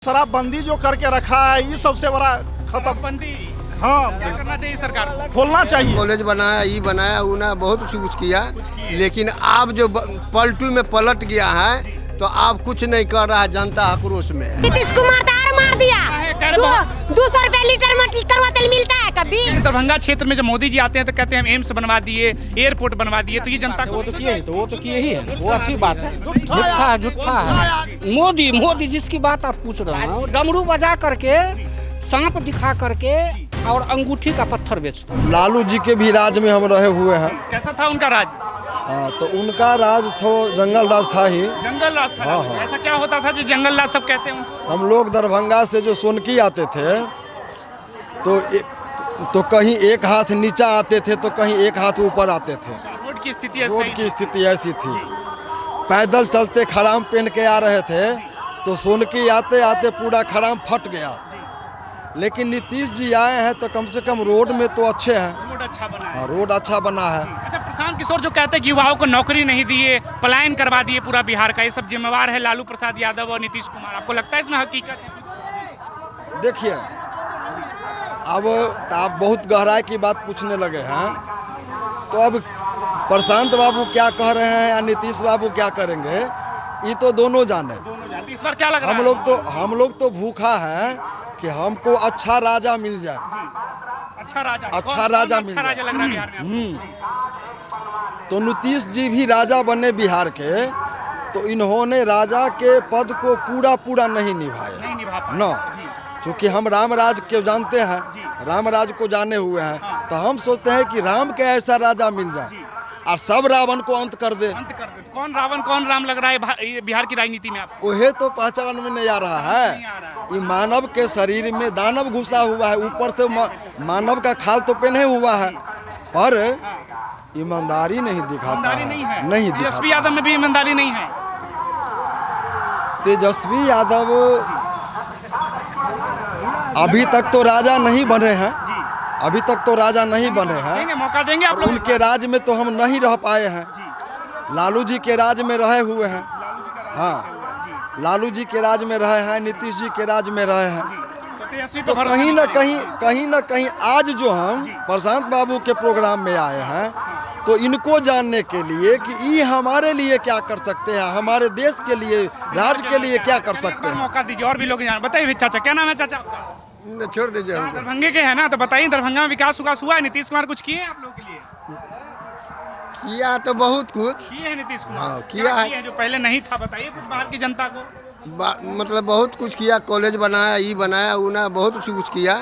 शराबबंदी जो करके रखा है ये सबसे बड़ा खत्म बंदी हाँ क्या करना चाहिए सरकार को? खोलना चाहिए। कॉलेज बनाया, ये बनाया, उन्हें बहुत कुछ किया, लेकिन अब जो पलटू में पलट गया है तो अब कुछ नहीं कर रहा है, जनता आक्रोश में है। नीतीश कुमार तार मार दिया। 200 रुपए लीटर में कड़वा तेल मिलता है कभी। दरभंगा क्षेत्र में जब मोदी जी आते हैं तो कहते हैं हम एम्स बनवा दिए, एयरपोर्ट बनवा दिए, तो ये जनता को वो तो किए ही है, वो अच्छी बात है। झूठा है मोदी जिसकी बात आप पूछ रहे हैं, डमरू बजा करके, सांप दिखा करके और अंगूठी का पत्थर बेचता है। लालू जी के भी राज में हम रहे हुए हैं। कैसा था उनका राज? हाँ, तो उनका राज तो जंगल राज था ही। जंगल राज था। हाँ, हाँ। ऐसा क्या होता था जो जंगल राज सब कहते हैं? हम लोग दरभंगा से जो सोनकी आते थे तो कहीं एक हाथ नीचा आते थे तो कहीं एक हाथ ऊपर आते थे। रोड की स्थिति रोड की स्थिति ऐसी थी, पैदल चलते खराम पहन के आ रहे थे तो सोनकी आते आते पूरा खराम फट गया। लेकिन नीतीश जी आए हैं तो कम से कम रोड में तो अच्छे हैं। रोड अच्छा बना है। हाँ, रोड अच्छा बना है। अच्छा, प्रशांत किशोर जो कहते हैं कि युवाओं को नौकरी नहीं दिए, पलायन करवा दिए पूरा बिहार का, ये सब जिम्मेवार है लालू प्रसाद यादव और नीतीश कुमार। आपको लगता है इसमें हकीकत है? देखिए, अब आप बहुत गहराई की बात पूछने लगे हैं, तो अब प्रशांत बाबू क्या कह रहे हैं या नीतीश बाबू क्या करेंगे ये तो दोनों जाने। इस बार क्या लग रहा है? हम लोग तो भूखा है कि हमको अच्छा राजा मिल जाए। अच्छा राजा अच्छा कौन राजा अच्छा राजा लग रहा है बिहार में आपको? तो नीतीश जी भी राजा बने बिहार के, तो इन्होंने राजा के पद को पूरा नहीं निभाया। नहीं निभा पाए। न जी। क्योंकि हम राम राज के जानते हैं, राम राज को जाने हुए हैं, तो हम सोचते हैं कि राम के ऐसा राजा मिल जाए और सब रावण को अंत कर दे। अंत कर दे। कौन रावण कौन राम लग रहा है ये बिहार की राजनीति में आपको? वही तो पहचान में नहीं आ रहा है। ये मानव के शरीर में दानव घुसा हुआ है, ऊपर से मानव का खाल तो पहने हुआ है, पर ईमानदारी नहीं दिखाता है। नहीं दिखाता। तेजस्वी यादव में भी ईमानदारी नहीं है। तेजस्वी यादव अभी तक तो राजा नहीं बने हैं, अभी तक तो राजा नहीं बने हैं। देंगे, मौका देंगे आप और लोग? उनके राज में तो हम नहीं रह पाए हैं। लालू जी के राज में रहे हुए हैं। हाँ, लालू जी के राज में रहे हैं, नीतीश जी के राज में रहे हैं। तो कहीं ना कहीं आज जो हम प्रशांत बाबू के प्रोग्राम में आए हैं, तो इनको जानने के लिए कि ये हमारे लिए क्या कर सकते हैं, हमारे देश के लिए, राज्य के लिए क्या कर सकते हैं। मौका दीजिए और भी लोग जान। बताइए चाचा, क्या नाम है चाचा आपका? छोड़ दीजिए। दरभंगे के है ना, तो बताइए दरभंगा में विकास हुआ है? नीतीश कुमार कुछ किए हैं आप लोगों के लिए? किया तो बहुत कुछ किए हैं नीतीश कुमार? हाँ, क्या किया है। किए हैं जो पहले नहीं था? बताइए कुछ बाहर की जनता को। मतलब बहुत कुछ किया, कॉलेज बनाया, ये बनाया, उन्हें बहुत कुछ किया,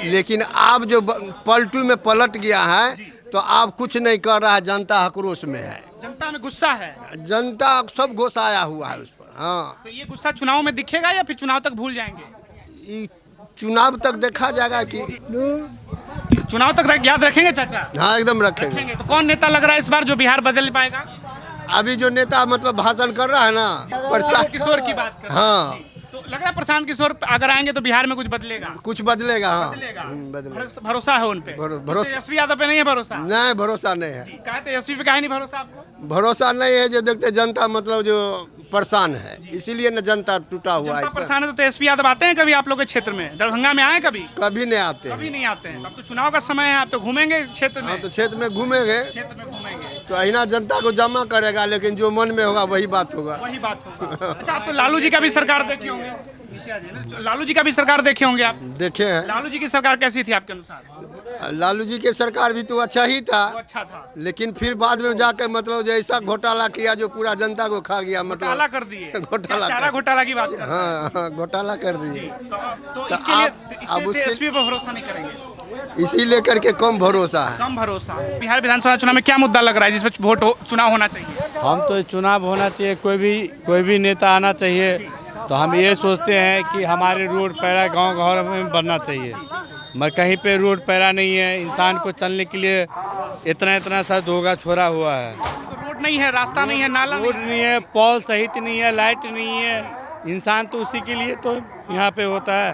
लेकिन अब जो पलटू में पलट गया है तो अब कुछ नहीं कर रहा है, जनता आक्रोश में है। जनता में गुस्सा है। जनता सब घुसाया हुआ है उस पर। हाँ, तो ये गुस्सा चुनाव में दिखेगा या फिर चुनाव तक भूल जाएंगे? ये चुनाव तक देखा जाएगा कि चुनाव तक याद रखेंगे चाचा? हाँ, एकदम रखेंगे। रखेंगे। तो कौन नेता लग रहा है इस बार जो बिहार बदल पाएगा? अभी जो नेता मतलब भाषण कर रहा है ना, प्रशांत किशोर की बात कर। हाँ, तो लग रहा है प्रशांत किशोर अगर आएंगे तो बिहार में कुछ बदलेगा? कुछ बदलेगा। हाँ, बदलेगा। बदलेगा। भरोसा है उन पे? भरोसा। तेजस्वी यादव पे नहीं है भरोसा? नहीं, भरोसा नहीं है। कहा तेजस्वी पे काहे नहीं भरोसा आपको? भरोसा नहीं है, जो देखते जनता मतलब जो परेशान है, इसीलिए न जनता टूटा हुआ है। जनता परेशान है। तो तेजस्वी यादव आते हैं कभी आप लोग के क्षेत्र में? दरभंगा में आए कभी? कभी नहीं आते कभी हैं। नहीं आते हैं। अब तो चुनाव का समय है, आप तो घूमेंगे क्षेत्र में? हाँ, तो क्षेत्र में घूमेंगे क्षेत्र में घूमेंगे तो अहिना जनता को जमा करेगा, लेकिन जो मन में होगा वही बात होगा। वही बात होगा। अच्छा, आप तो लालू जी का भी सरकार देखे होंगे? नीचे आ जाइए ना। लालू जी का भी सरकार देखे होंगे आप? देखे हैं। लालू जी की सरकार कैसी थी आपके अनुसार? लालू जी के सरकार भी तो अच्छा ही था, वो अच्छा था, लेकिन फिर बाद में जाकर मतलब जो ऐसा घोटाला किया जो पूरा जनता को खा गया। घोटाला मतलब कर दिए। घोटाला चारा कर- घोटाला की बात कर रहे हैं। हाँ, घोटाला कर दिए। तो तो इसके लिए अब उसके- तेजस्वी पे भरोसा नहीं करेंगे? इसी लेकर के कम भरोसा है। कम भरोसा। बिहार विधानसभा चुनाव में क्या मुद्दा लग रहा है जिसपे चुनाव होना चाहिए? हम तो चुनाव होना चाहिए, कोई भी नेता आना चाहिए, तो हम ये सोचते हैं कि हमारे रोड पैरा गांव में बनना चाहिए, मगर कहीं पे रोड पैरा नहीं है। इंसान को चलने के लिए इतना सा धोगा छोड़ा हुआ है। तो रोड नहीं है, रास्ता नहीं है, नाला रोड नहीं है, पॉल सहित नहीं है, लाइट नहीं है। इंसान तो उसी के लिए तो यहाँ पे होता है।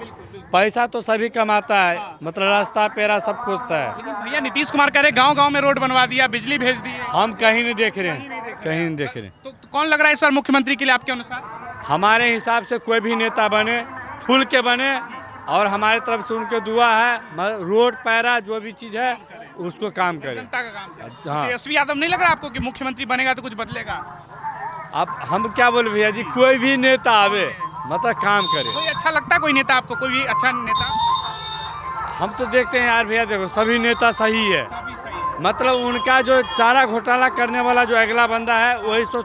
पैसा तो सभी कमाता है, मतलब रास्ता पेरा सब खोजता है। लेकिन भैया नीतीश कुमार कह रहे गांव-गांव में रोड बनवा दिया, बिजली भेज दी है। हम कहीं नहीं देख रहे हैं, कहीं नहीं देख रहे हैं। तो कौन लग रहा है इस बार मुख्यमंत्री के लिए आपके अनुसार? हमारे हिसाब से कोई भी नेता बने खुल के बने और हमारे तरफ से उनके दुआ है, रोड पैरा जो भी चीज़ है उसको काम करें। जनता का काम है। हाँ। तेजस्वी यादव नहीं लग रहा आपको कि मुख्यमंत्री बनेगा तो कुछ बदलेगा? अब हम क्या बोले भैया जी, कोई भी नेता आवे मतलब काम करे। कोई अच्छा लगता है कोई नेता आपको, कोई भी अच्छा नेता? हम तो देखते हैं यार भैया, देखो सभी नेता सही है, सभी सही है। मतलब उनका जो चारा घोटाला करने वाला जो अगला बंदा है वही सो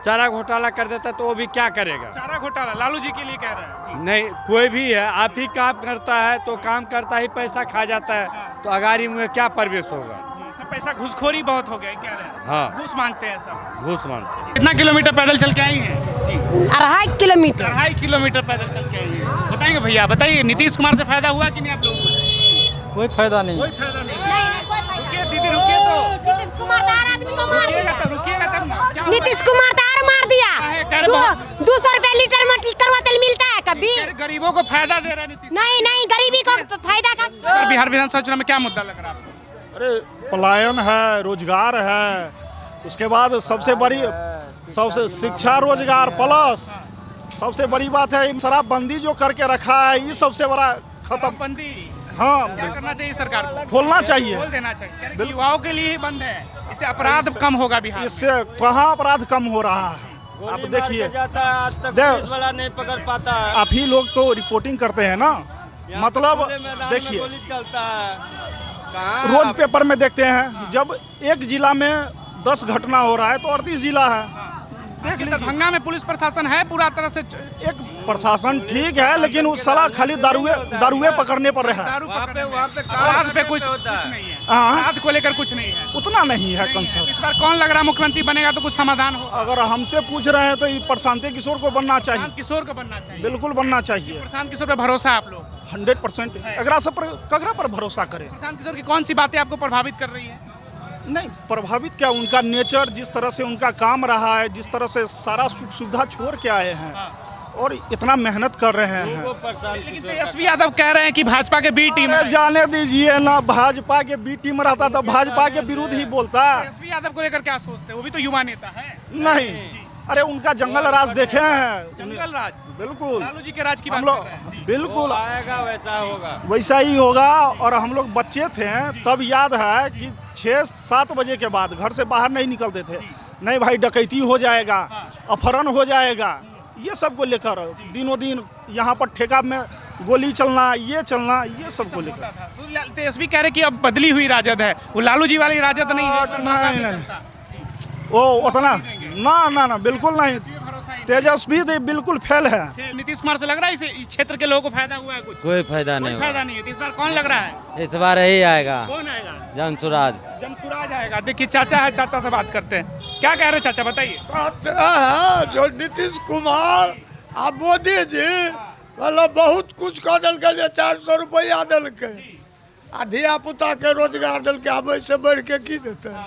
चारा घोटाला कर देता है तो वो भी क्या करेगा? चारा घोटाला लालू जी के लिए कह रहे हैं जी। नहीं, कोई भी है आप ही काम करता है तो काम करता ही पैसा खा जाता है, तो अगाड़ी में क्या प्रवेश होगा? जी, सब पैसा घूसखोरी बहुत हो गया, कह रहे हैं। हाँ। घूस मांगते हैं सब। घूस मांगते। कितना किलोमीटर पैदल चल के आई हैं जी? 2.5 किलोमीटर। 2.5 किलोमीटर पैदल चल के आई हैं। बताएंगे भैया, बताइए नीतीश कुमार से फायदा हुआ कि नहीं आप लोगों को? कोई फायदा नहीं। कोई फायदा नहीं। नहीं कोई फायदा। रुकिए दीदी, रुकिए तो। नीतीश कुमार तो हर आदमी को मार दिया। रुकिएगा तब ना। क्या हुआ? नीतीश कुमार तो हर मार दिया। कह रहे 200 रुपए लीटर में करवा तेल मिलता है कभी? गरीबों को फायदा दे रहा है नीतीश। नहीं गरीबी को फायदा का। बिहार विधानसभा चुनाव में क्या मुद्दा लग रहा है आपको? अरे पलायन है, रोजगार है, उसके बाद सबसे शिक्षा रोजगार प्लस सबसे बड़ी बात है शराबबंदी जो करके रखा है, ये सबसे बड़ा खत्म। बंदी हाँ, क्या करना चाहिए सरकार को? खोलना चाहिए। खोल देना चाहिए। कह रहे कि युवाओं के लिए ही बंद है, इससे अपराध कम होगा बिहार में। इससे कहाँ अपराध कम हो रहा है? आप देखिए, वाला नहीं पकड़ पाता है। आप ही लोग तो रिपोर्टिंग करते हैं ना, मतलब देखिए चलता है, रोज पेपर में देखते हैं, जब एक जिला में 10 घटना हो रहा है तो 38 जिला है। देख लीजिए, दरभंगा में पुलिस प्रशासन है पूरा तरह से। एक प्रशासन ठीक है, लेकिन उस साला खाली दारुए पकड़ने पर रहा है। दारू वहाँ पकड़ने पे अपराध पे कुछ होता है। नहीं है। हाँ। अपराध को लेकर कुछ नहीं है। उतना नहीं है इस कंसेंसस। बार कौन लग रहा है मुख्यमंत्री बनेगा तो कुछ समाधान हो? अगर हमसे पूछ रहे हैं तो ये प्रशांत किशोर को बनना चाहिए, प्रशांत किशोर को बनना चाहिए। बिल्कुल बनना चाहिए। प्रशांत किशोर पे भरोसा है आप लोग? 100%। कगरा पर भरोसा करें। प्रशांत किशोर की कौन सी बातें आपको प्रभावित कर रही है? नहीं प्रभावित क्या, उनका नेचर, जिस तरह से उनका काम रहा है, जिस तरह से सारा सुख सुविधा छोड़ के आए हैं और इतना मेहनत कर रहे हैं। लेकिन तेजस्वी यादव कह रहे हैं कि भाजपा के बी टीम है। जाने दीजिए ना, भाजपा के बी टीम रहता तो भाजपा के विरुद्ध ही बोलता। तेजस्वी यादव को लेकर क्या सोचते हैं? वो भी तो युवा नेता है। नहीं, अरे उनका जंगल राज देखे हैं। जंगल राज, बिल्कुल लालू जी के राज की हम बात लोग कर रहे हैं। बिल्कुल आएगा वैसा होगा। वैसा ही होगा। और हम लोग बच्चे थे तब याद है कि 6-7 बजे के बाद घर से बाहर नहीं निकलते थे। नहीं भाई, डकैती हो जाएगा, अपहरण हो जाएगा, ये सब को लेकर दिनों दिन यहाँ पर ठेका में गोली चलना, ये सब को लेकर। तो तेजस्वी कह रहे कि अब बदली हुई राजद है, वो लालू जी वाली राजद नहीं है। नहीं, वो उतना ना बिल्कुल नहीं। तेजस्वी तो बिल्कुल फेल है। नीतीश कुमार से लग रहा है इस क्षेत्र के लोगों को फायदा हुआ है कुछ? कोई फायदा कोई नहीं फायदा नहीं है। तो इस बार कौन लग रहा है? इस बार यही आएगा, कौन आएगा? जनसुराज। जनसुराज आएगा। देखिए चाचा है, चाचा से बात करते हैं। क्या कह रहे हैं चाचा, बताइए। जो नीतीश कुमार आ मोदी जी मतलब बहुत कुछ कर दिल, 400 रुपया दिल, आ धिया पुता के रोजगार दिल, अब से बढ़ के की देते है?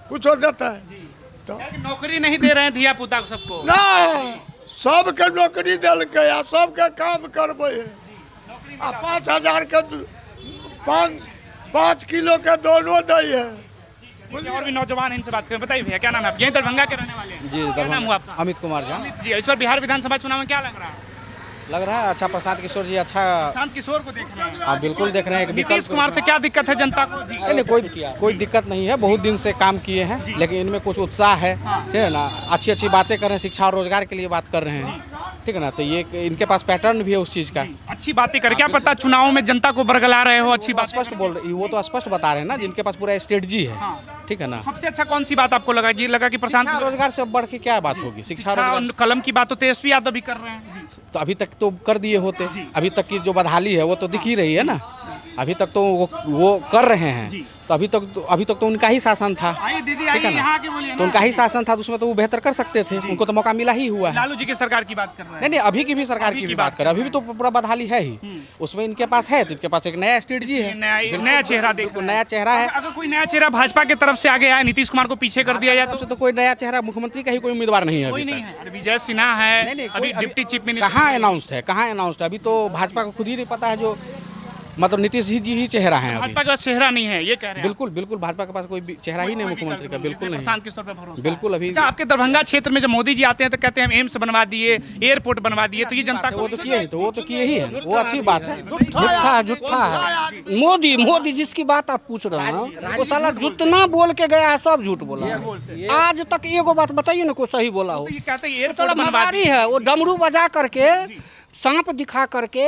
कुछो देता है तो नौकरी नहीं दे रहे हैं धिया पुता को सबको? ना, सबके नौकरी दिल के, आ सबके काम करबे है। आ 5,000 के 5 किलो के दोनों दे है। और भी नौजवान इनसे बात करें। बताइए भैया, क्या नाम है आप? यही दरभंगा के रहने वाले हैं? जी, क्या नाम हुआ आपका? अमित कुमार झा। अमित जी, इस बार बिहार विधानसभा चुनाव में क्या लग रहा है? लग रहा है अच्छा, प्रशांत किशोर जी अच्छा। प्रशांत किशोर को देख रहे हैं? हाँ बिल्कुल देख रहे हैं। नीतीश कुमार से क्या दिक्कत है जनता को? जी। नहीं, कोई दिक्कत नहीं है, बहुत दिन से काम किए हैं, लेकिन इनमें कुछ उत्साह है, ठीक है ना। अच्छी बातें कर रहे हैं, शिक्षा और रोजगार के लिए बात कर रहे हैं, ठीक है ना। तो ये इनके पास पैटर्न भी है उस चीज़ का। अच्छी बातें कर, क्या पता चुनाव में जनता को बरगला रहे हो। अच्छी बात स्पष्ट बोल रहे, वो तो स्पष्ट बता रहे हैं ना, जिनके पास पूरा स्ट्रेटजी है, ठीक है ना। सबसे अच्छा कौन सी बात आपको लगा? ये लगा कि प्रशांत शिक्षा रोजगार से बढ़ के क्या बात होगी? शिक्षा रोजगार, कलम की बात तो तेजस्वी यादव भी कर रहे हैं जी। तो अभी तक तो कर दिए होते। अभी तक की जो बदहाली है वो तो दिख ही रही है ना। अभी तक तो वो कर रहे हैं, तो अभी तक तो उनका ही शासन था, ठीक है ना। तो उनका ही शासन था, तो उसमें तो वो बेहतर कर सकते थे, उनको तो मौका मिला ही हुआ है। लालू जी की सरकार की बात कर रहे हैं? नहीं, अभी की भी सरकार की भी बात कर, अभी भी तो पूरा बदहाली है ही उसमें। इनके पास है तो इनके पास एक नया स्ट्रेटजी है, नया चेहरा देखो, नया चेहरा है। अगर कोई नया चेहरा भाजपा की तरफ से आगे आए, नीतीश कुमार को पीछे कर दिया जाए तो कोई नया चेहरा मुख्यमंत्री का ही कोई उम्मीदवार नहीं है। कोई नहीं है। विजय सिन्हा है, अभी डिप्टी चीफ मिनिस्टर। कहाँ अनाउंस्ड है? अभी तो भाजपा को खुद ही नहीं पता है जो मतलब नीतीश जी ही चेहरा है अभी। भाजपा के पास चेहरा नहीं है ये कह रहे हैं बिल्कुल बिल्कुल भाजपा के पास कोई चेहरा ही नहीं मुख्यमंत्री का, बिल्कुल नहीं। प्रशांत किशोर पे भरोसा बिल्कुल अभी अच्छा, आपके दरभंगा क्षेत्र में जब मोदी जी आते हैं तो कहते हैं हम एम्स बनवा दिए, एयरपोर्ट बनवा दिए, तो ये जनता वो तो किए ही, तो वो तो किए ही है, वो अच्छी बात है। झूठा है मोदी जिसकी बात आप पूछ रहे हैं वो साला जितना बोल के गया है सब झूठ बोला है। आज तक एगो बात बताइए ना कोई सही बोला हो। तो ये कहते हैं एयरपोर्ट बनवा मवारी है, वो डमरू बजा करके सांप दिखा करके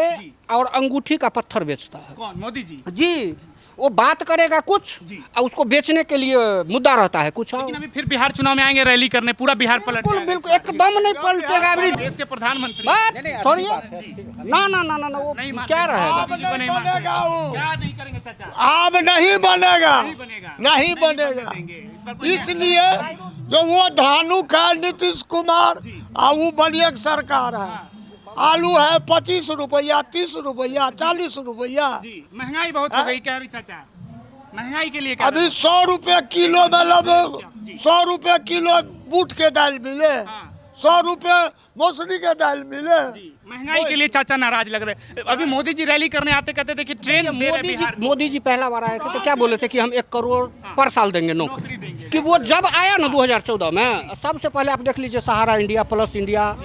और अंगूठी का पत्थर बेचता है। कौन? मोदी जी जी, वो बात करेगा कुछ और उसको बेचने के लिए मुद्दा रहता है कुछ। लेकिन अभी फिर बिहार चुनाव में आएंगे रैली करने, पूरा बिहार पलट बिल्कुल बिल्कुल एकदम नहीं पलटेगा अभी देश के प्रधानमंत्री। सॉरी ना ना ना ना वो क्या रहेगा। अब नहीं बनेगा वो, क्या नहीं करेंगे चाचा? अब नहीं बनेगा, बनेगा नहीं बनेगा। इसलिए जो वो धानु का नीतीश कुमार और वो बनिया सरकार है। आलू है 25 रुपया, 30 रुपया, 40 रुपया। महंगाई बहुत हो गई कह रही चाचा, महंगाई के लिए अभी 100 रुपया किलो में लब 100 रुपया किलो बूट के दाल मिले, 100 रुपया मौसरी के दाल मिले। महंगाई के लिए चाचा नाराज लग रहे। अभी मोदी जी रैली करने आते कहते थे कि ट्रेन दे रहे बिहार। मोदी जी पहला बार आए थे तो क्या बोले थे कि हम 1 करोड़ पर साल देंगे नौकरी, कि वो जब आया ना 2014 में, सबसे पहले आप देख लीजिए सहारा इंडिया प्लस इंडिया,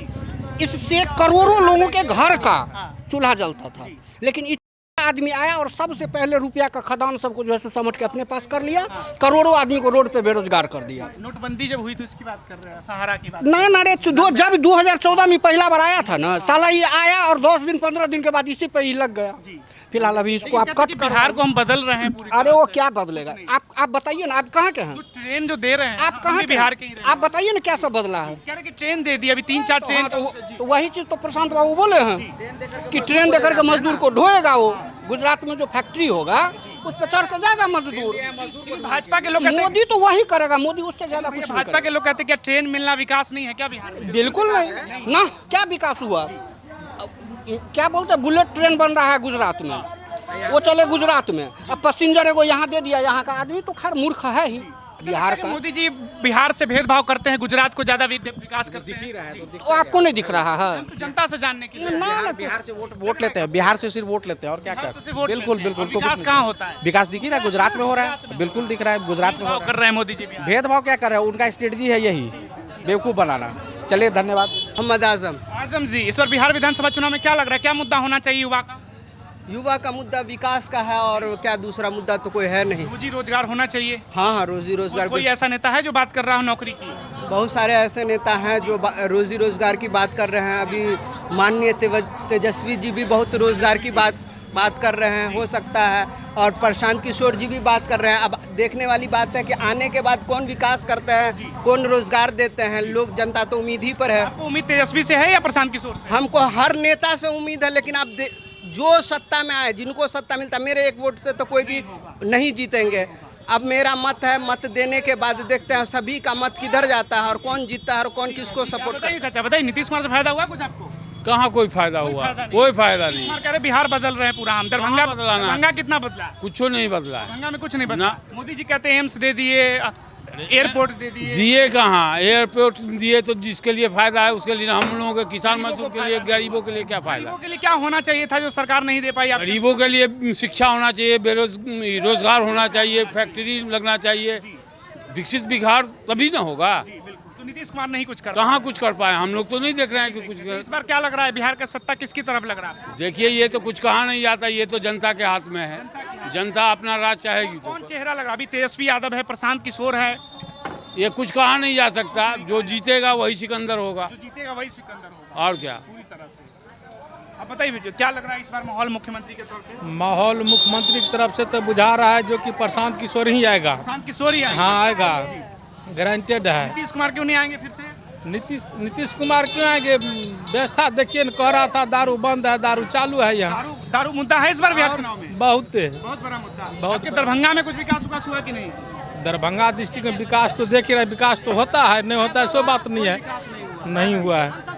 इससे करोड़ों लोगों के घर का चूल्हा जलता था। लेकिन इतना आदमी आया और सबसे पहले रुपया का खदान सबको जो है सो समझ के अपने पास कर लिया, करोड़ों आदमी को रोड पे बेरोजगार कर दिया। नोटबंदी जब हुई तो इसकी बात कर रहे हैं, सहारा की बात। ना ना रे जब 2014 में पहला बार आया था ना साला, ये आया और 10 दिन 15 दिन के बाद इसी पे ही लग गया। फिलहाल अभी इसको आप कट कर, बिहार को हम बदल रहे हैं पूरी। अरे वो क्या बदलेगा, आप बताइए ना, आप कहाँ के हैं? ट्रेन जो दे रहे हैं आप कहाँ के बिहार के? आप बताइए ना क्या सब बदला है। कह रहे कि ट्रेन दे दी, अभी 3-4 ट्रेन। तो वही चीज तो प्रशांत बाबू बोले हैं कि ट्रेन देकर के मजदूर को ढोएगा। वो गुजरात में जो फैक्ट्री होगा उस पर चढ़ कर जाएगा मजदूर। भाजपा के लोग कहते हैं मोदी तो वही करेगा, मोदी उससे ज्यादा कुछ नहीं भाजपा के लोग कहते हैं क्या ट्रेन मिलना विकास नहीं है क्या बिहार में? बिल्कुल नहीं ना, क्या विकास हुआ? क्या बोलते हैं बुलेट ट्रेन बन रहा है गुजरात में, वो चले गुजरात में, अब पैसेंजर को यहाँ दे दिया। यहाँ का आदमी तो खैर मूर्ख है ही बिहार का। मोदी जी बिहार से भेदभाव करते हैं, गुजरात को ज्यादा विकास करते हैं। वो आपको नहीं दिख रहा है? तो जनता से जानने के लिए बिहार से वोट लेते हैं, बिहार से सिर्फ वोट लेते हैं और क्या करते हैं। बिल्कुल बिल्कुल। विकास कहाँ होता है? विकास दिख ही रहा है, गुजरात में हो रहा है, बिल्कुल दिख रहा है गुजरात में हो रहा कर रहे हैं मोदी जी। है। भेदभाव क्या कर रहे हैं, उनका स्ट्रेटजी है यही, बेवकूफ़ बनाना। चलिए धन्यवाद। मोहम्मद आजम जी, इस बार बिहार विधानसभा चुनाव में क्या लग रहा है, क्या मुद्दा होना चाहिए युवा का? युवा का मुद्दा विकास का है और क्या दूसरा मुद्दा तो कोई है नहीं। रोजी रोजगार होना चाहिए। हाँ, रोजी रोजगार। कोई ऐसा नेता है जो बात कर रहा हो नौकरी की? बहुत सारे ऐसे नेता हैं जो रोजी रोजगार की बात कर रहे हैं। अभी माननीय तेजस्वी जी भी बहुत रोजगार की बात कर रहे हैं, हो सकता है, और प्रशांत किशोर जी भी बात कर रहे हैं। अब देखने वाली बात है कि आने के बाद कौन विकास करते हैं, कौन रोजगार देते हैं। लोग, जनता तो उम्मीद ही पर है। आपको उम्मीद तेजस्वी से है या प्रशांत किशोर से? हमको हर नेता से उम्मीद है, लेकिन आप जो सत्ता में आए, जिनको सत्ता मिलता, मेरे एक वोट से तो कोई भी नहीं जीतेंगे। अब मेरा मत है, मत देने के बाद देखते हैं सभी का मत किधर जाता है और कौन जीतता है और कौन किसको सपोर्ट करता है। चाचा बताइए, नीतीश कुमार से फायदा हुआ कुछ आपको? कहाँ कोई फायदा हुआ? कोई फायदा नहीं। कह रहे बिहार बदल रहे हैं पूरा हम। दरभंगा कितना बदला? कुछ नहीं बदला है। दरभंगा में कुछ नहीं बदला। मोदी जी कहते हैं एम्स दे दिए, एयरपोर्ट दे दिए कहाँ? एयरपोर्ट दिए तो जिसके लिए फायदा है उसके लिए, हम लोगों के किसान मजदूर के लिए, गरीबों के लिए क्या फायदा? गरीबों के लिए क्या होना चाहिए था जो सरकार नहीं दे पाई? गरीबों के लिए शिक्षा होना चाहिए, रोजगार होना चाहिए, फैक्ट्री लगना चाहिए। विकसित बिहार तभी ना होगा। तो नीतीश कुमार नहीं कुछ कर, कहाँ कुछ कर पाए? हम लोग तो नहीं देख रहे हैं कि कुछ कर। इस बार क्या लग रहा है, बिहार का सत्ता किसकी तरफ लग रहा है? देखिए, ये तो कुछ कहा नहीं जाता, ये तो जनता के हाथ में है। जनता अपना राज चाहेगी तो। कौन चेहरा लग रहा? अभी तेजस्वी यादव है, प्रशांत किशोर है, ये कुछ कहा नहीं जा सकता। जो जीतेगा वही सिकंदर होगा। जो जीतेगा वही सिकंदर होगा। और क्या? पूरी तरह से। अब बताइए क्या लग रहा है इस बार माहौल मुख्यमंत्री के तौर पे? माहौल मुख्यमंत्री की तरफ से तो बुझा रहा है जो कि प्रशांत किशोर ही आएगा। प्रशांत किशोर ही आएगा? हाँ आएगा, गारंटेड है। नीतीश कुमार क्यों नहीं आएंगे फिर से? नीतीश कुमार क्यों आएंगे? व्यवस्था देखिए न, कह रहा था दारू बंद है, दारू चालू है यहाँ। दारू मुद्दा है इस बार बिहार चुनाव में? बहुत बड़ा मुद्दा। आपके दरभंगा में कुछ विकास हुआ कि नहीं? दरभंगा डिस्ट्रिक्ट में विकास तो देख रहे, विकास तो होता है, नहीं होता है सो बात नहीं है, नहीं हुआ है।